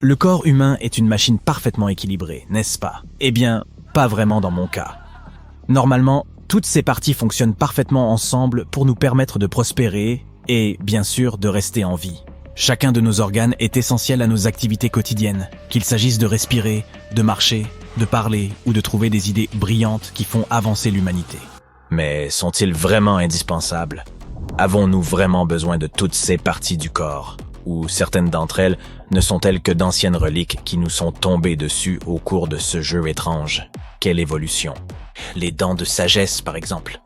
Le corps humain est une machine parfaitement équilibrée, n'est-ce pas? Eh bien, pas vraiment dans mon cas. Normalement, toutes ces parties fonctionnent parfaitement ensemble pour nous permettre de prospérer et, bien sûr, de rester en vie. Chacun de nos organes est essentiel à nos activités quotidiennes, qu'il s'agisse de respirer, de marcher, de parler ou de trouver des idées brillantes qui font avancer l'humanité. Mais sont-ils vraiment indispensables? Avons-nous vraiment besoin de toutes ces parties du corps? Ou certaines d'entre elles ne sont-elles que d'anciennes reliques qui nous sont tombées dessus au cours de ce jeu étrange? Quelle évolution! Les dents de sagesse, par exemple.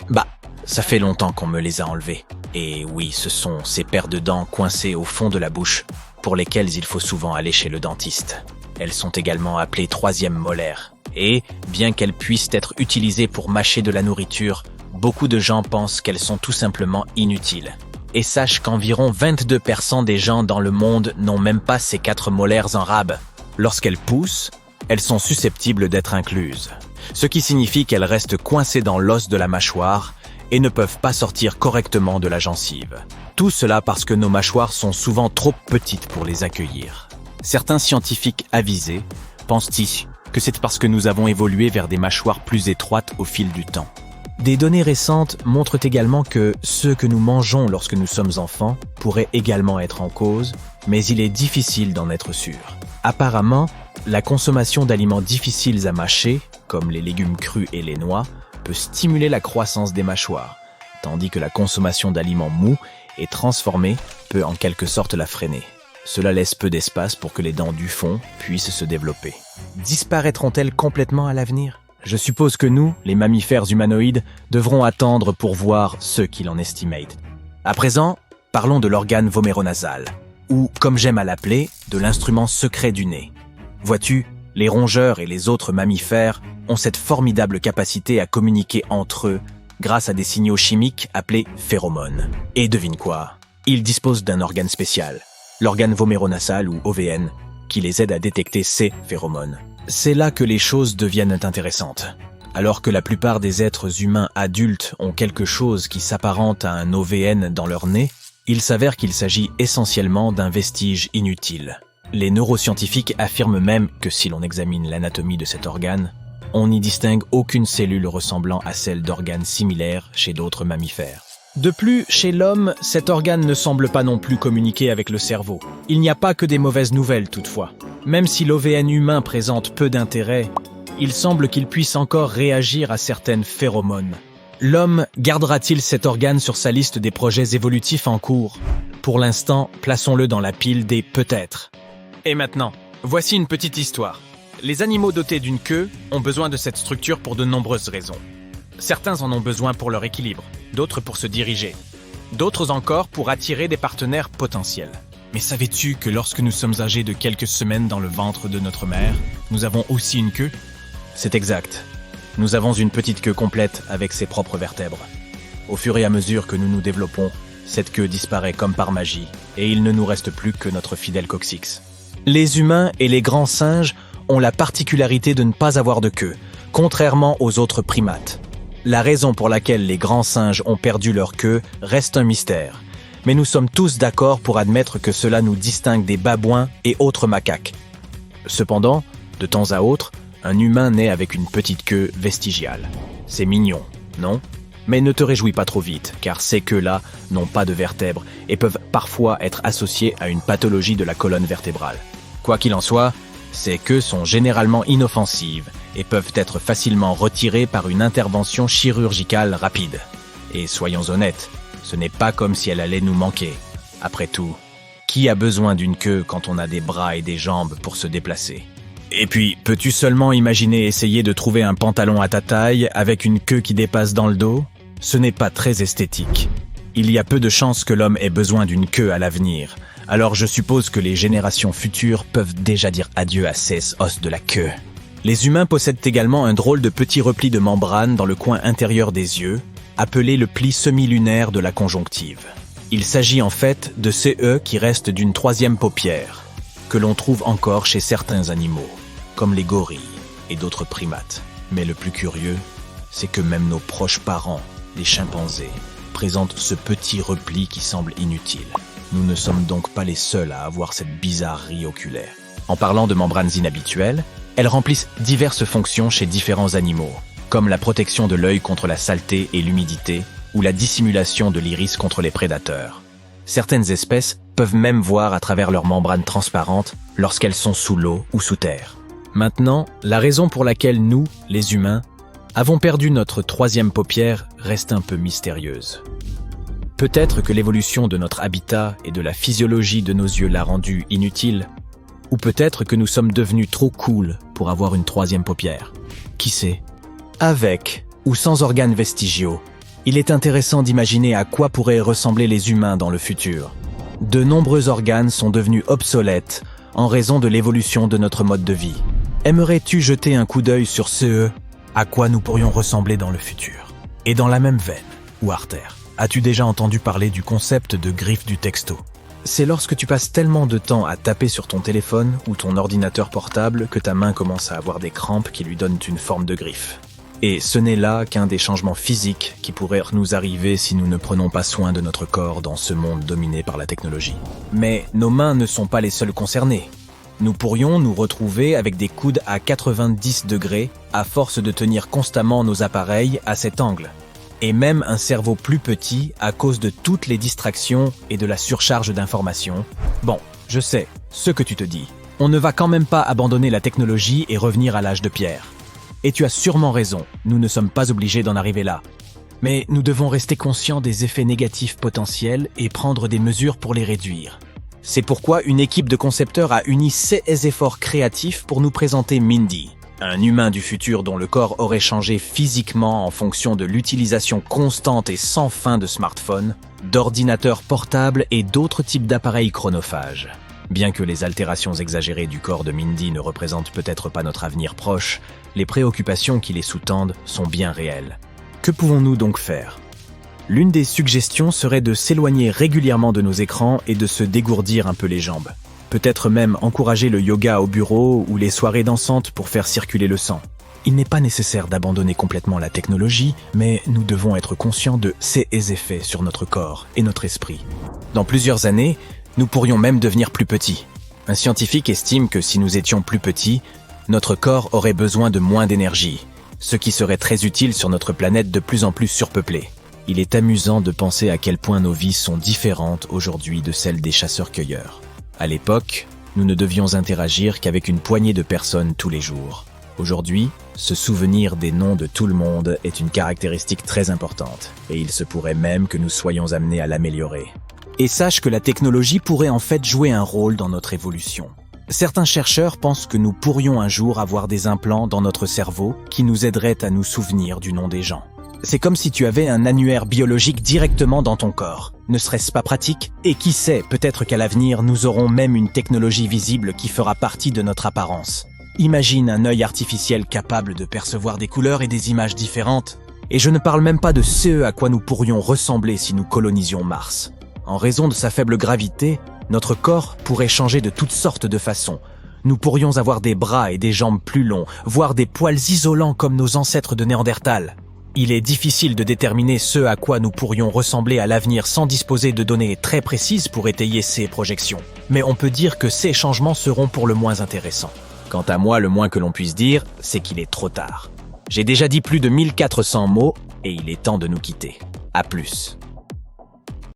Ça fait longtemps qu'on me les a enlevées. Et oui, ce sont ces paires de dents coincées au fond de la bouche pour lesquelles il faut souvent aller chez le dentiste. Elles sont également appelées troisième molaire. Et, bien qu'elles puissent être utilisées pour mâcher de la nourriture, beaucoup de gens pensent qu'elles sont tout simplement inutiles. Et sache qu'environ 22% des gens dans le monde n'ont même pas ces 4 molaires en rab. Lorsqu'elles poussent, elles sont susceptibles d'être incluses. Ce qui signifie qu'elles restent coincées dans l'os de la mâchoire et ne peuvent pas sortir correctement de la gencive. Tout cela parce que nos mâchoires sont souvent trop petites pour les accueillir. Certains scientifiques avisés pensent que c'est parce que nous avons évolué vers des mâchoires plus étroites au fil du temps. Des données récentes montrent également que ce que nous mangeons lorsque nous sommes enfants pourrait également être en cause, mais il est difficile d'en être sûr. Apparemment, la consommation d'aliments difficiles à mâcher, comme les légumes crus et les noix, peut stimuler la croissance des mâchoires, tandis que la consommation d'aliments mous et transformés peut en quelque sorte la freiner. Cela laisse peu d'espace pour que les dents du fond puissent se développer. Disparaîtront-elles complètement à l'avenir? Je suppose que nous, les mammifères humanoïdes, devrons attendre pour voir ce qu'il en estimate. À présent, parlons de l'organe voméronasal, ou, comme j'aime à l'appeler, de l'instrument secret du nez. Vois-tu, les rongeurs et les autres mammifères ont cette formidable capacité à communiquer entre eux grâce à des signaux chimiques appelés phéromones. Et devine quoi? Ils disposent d'un organe spécial, l'organe voméronasal ou OVN, qui les aide à détecter ces phéromones. C'est là que les choses deviennent intéressantes. Alors que la plupart des êtres humains adultes ont quelque chose qui s'apparente à un OVN dans leur nez, il s'avère qu'il s'agit essentiellement d'un vestige inutile. Les neuroscientifiques affirment même que si l'on examine l'anatomie de cet organe, on n'y distingue aucune cellule ressemblant à celle d'organes similaires chez d'autres mammifères. De plus, chez l'homme, cet organe ne semble pas non plus communiquer avec le cerveau. Il n'y a pas que des mauvaises nouvelles toutefois. Même si l'OVN humain présente peu d'intérêt, il semble qu'il puisse encore réagir à certaines phéromones. L'homme gardera-t-il cet organe sur sa liste des projets évolutifs en cours? Pour l'instant, plaçons-le dans la pile des peut-être. Et maintenant, voici une petite histoire. Les animaux dotés d'une queue ont besoin de cette structure pour de nombreuses raisons. Certains en ont besoin pour leur équilibre, d'autres pour se diriger, d'autres encore pour attirer des partenaires potentiels. Mais savais-tu que lorsque nous sommes âgés de quelques semaines dans le ventre de notre mère, nous avons aussi une queue? C'est exact. Nous avons une petite queue complète avec ses propres vertèbres. Au fur et à mesure que nous nous développons, cette queue disparaît comme par magie et il ne nous reste plus que notre fidèle coccyx. Les humains et les grands singes ont la particularité de ne pas avoir de queue, contrairement aux autres primates. La raison pour laquelle les grands singes ont perdu leur queue reste un mystère. Mais nous sommes tous d'accord pour admettre que cela nous distingue des babouins et autres macaques. Cependant, de temps à autre, un humain naît avec une petite queue vestigiale. C'est mignon, non? Mais ne te réjouis pas trop vite, car ces queues-là n'ont pas de vertèbres et peuvent parfois être associées à une pathologie de la colonne vertébrale. Quoi qu'il en soit, ces queues sont généralement inoffensives et peuvent être facilement retirées par une intervention chirurgicale rapide. Et soyons honnêtes, ce n'est pas comme si elle allait nous manquer. Après tout, qui a besoin d'une queue quand on a des bras et des jambes pour se déplacer? Et puis, peux-tu seulement imaginer essayer de trouver un pantalon à ta taille avec une queue qui dépasse dans le dos? Ce n'est pas très esthétique. Il y a peu de chances que l'homme ait besoin d'une queue à l'avenir. Alors je suppose que les générations futures peuvent déjà dire adieu à ces os de la queue. Les humains possèdent également un drôle de petit repli de membrane dans le coin intérieur des yeux, appelé le pli semi-lunaire de la conjonctive. Il s'agit en fait de CE qui restent d'une troisième paupière, que l'on trouve encore chez certains animaux, comme les gorilles et d'autres primates. Mais le plus curieux, c'est que même nos proches parents, les chimpanzés, présentent ce petit repli qui semble inutile. Nous ne sommes donc pas les seuls à avoir cette bizarrerie oculaire. En parlant de membranes inhabituelles, elles remplissent diverses fonctions chez différents animaux, comme la protection de l'œil contre la saleté et l'humidité, ou la dissimulation de l'iris contre les prédateurs. Certaines espèces peuvent même voir à travers leurs membranes transparentes lorsqu'elles sont sous l'eau ou sous terre. Maintenant, la raison pour laquelle nous, les humains, avons perdu notre troisième paupière reste un peu mystérieuse. Peut-être que l'évolution de notre habitat et de la physiologie de nos yeux l'a rendue inutile, ou peut-être que nous sommes devenus trop cool pour avoir une troisième paupière. Qui sait? Avec ou sans organes vestigiaux, il est intéressant d'imaginer à quoi pourraient ressembler les humains dans le futur. De nombreux organes sont devenus obsolètes en raison de l'évolution de notre mode de vie. Aimerais-tu jeter un coup d'œil sur à quoi nous pourrions ressembler dans le futur? Et dans la même veine, ou artère, as-tu déjà entendu parler du concept de griffe du texto? C'est lorsque tu passes tellement de temps à taper sur ton téléphone ou ton ordinateur portable que ta main commence à avoir des crampes qui lui donnent une forme de griffe. Et ce n'est là qu'un des changements physiques qui pourraient nous arriver si nous ne prenons pas soin de notre corps dans ce monde dominé par la technologie. Mais nos mains ne sont pas les seules concernées. Nous pourrions nous retrouver avec des coudes à 90 degrés à force de tenir constamment nos appareils à cet angle. Et même un cerveau plus petit à cause de toutes les distractions et de la surcharge d'informations. Bon, je sais, ce que tu te dis. On ne va quand même pas abandonner la technologie et revenir à l'âge de pierre. Et tu as sûrement raison, nous ne sommes pas obligés d'en arriver là. Mais nous devons rester conscients des effets négatifs potentiels et prendre des mesures pour les réduire. C'est pourquoi une équipe de concepteurs a uni ces efforts créatifs pour nous présenter Mindy, un humain du futur dont le corps aurait changé physiquement en fonction de l'utilisation constante et sans fin de smartphones, d'ordinateurs portables et d'autres types d'appareils chronophages. Bien que les altérations exagérées du corps de Mindy ne représentent peut-être pas notre avenir proche, les préoccupations qui les sous-tendent sont bien réelles. Que pouvons-nous donc faire? L'une des suggestions serait de s'éloigner régulièrement de nos écrans et de se dégourdir un peu les jambes. Peut-être même encourager le yoga au bureau ou les soirées dansantes pour faire circuler le sang. Il n'est pas nécessaire d'abandonner complètement la technologie, mais nous devons être conscients de ses effets sur notre corps et notre esprit. Dans plusieurs années, nous pourrions même devenir plus petits. Un scientifique estime que si nous étions plus petits, notre corps aurait besoin de moins d'énergie, ce qui serait très utile sur notre planète de plus en plus surpeuplée. Il est amusant de penser à quel point nos vies sont différentes aujourd'hui de celles des chasseurs-cueilleurs. À l'époque, nous ne devions interagir qu'avec une poignée de personnes tous les jours. Aujourd'hui, se souvenir des noms de tout le monde est une caractéristique très importante, et il se pourrait même que nous soyons amenés à l'améliorer. Et sache que la technologie pourrait en fait jouer un rôle dans notre évolution. Certains chercheurs pensent que nous pourrions un jour avoir des implants dans notre cerveau qui nous aideraient à nous souvenir du nom des gens. C'est comme si tu avais un annuaire biologique directement dans ton corps. Ne serait-ce pas pratique? Et qui sait, peut-être qu'à l'avenir, nous aurons même une technologie visible qui fera partie de notre apparence. Imagine un œil artificiel capable de percevoir des couleurs et des images différentes. Et je ne parle même pas de ce à quoi nous pourrions ressembler si nous colonisions Mars. En raison de sa faible gravité, notre corps pourrait changer de toutes sortes de façons. Nous pourrions avoir des bras et des jambes plus longs, voire des poils isolants comme nos ancêtres de Néandertal. Il est difficile de déterminer ce à quoi nous pourrions ressembler à l'avenir sans disposer de données très précises pour étayer ces projections. Mais on peut dire que ces changements seront pour le moins intéressants. Quant à moi, le moins que l'on puisse dire, c'est qu'il est trop tard. J'ai déjà dit plus de 1400 mots et il est temps de nous quitter. À plus.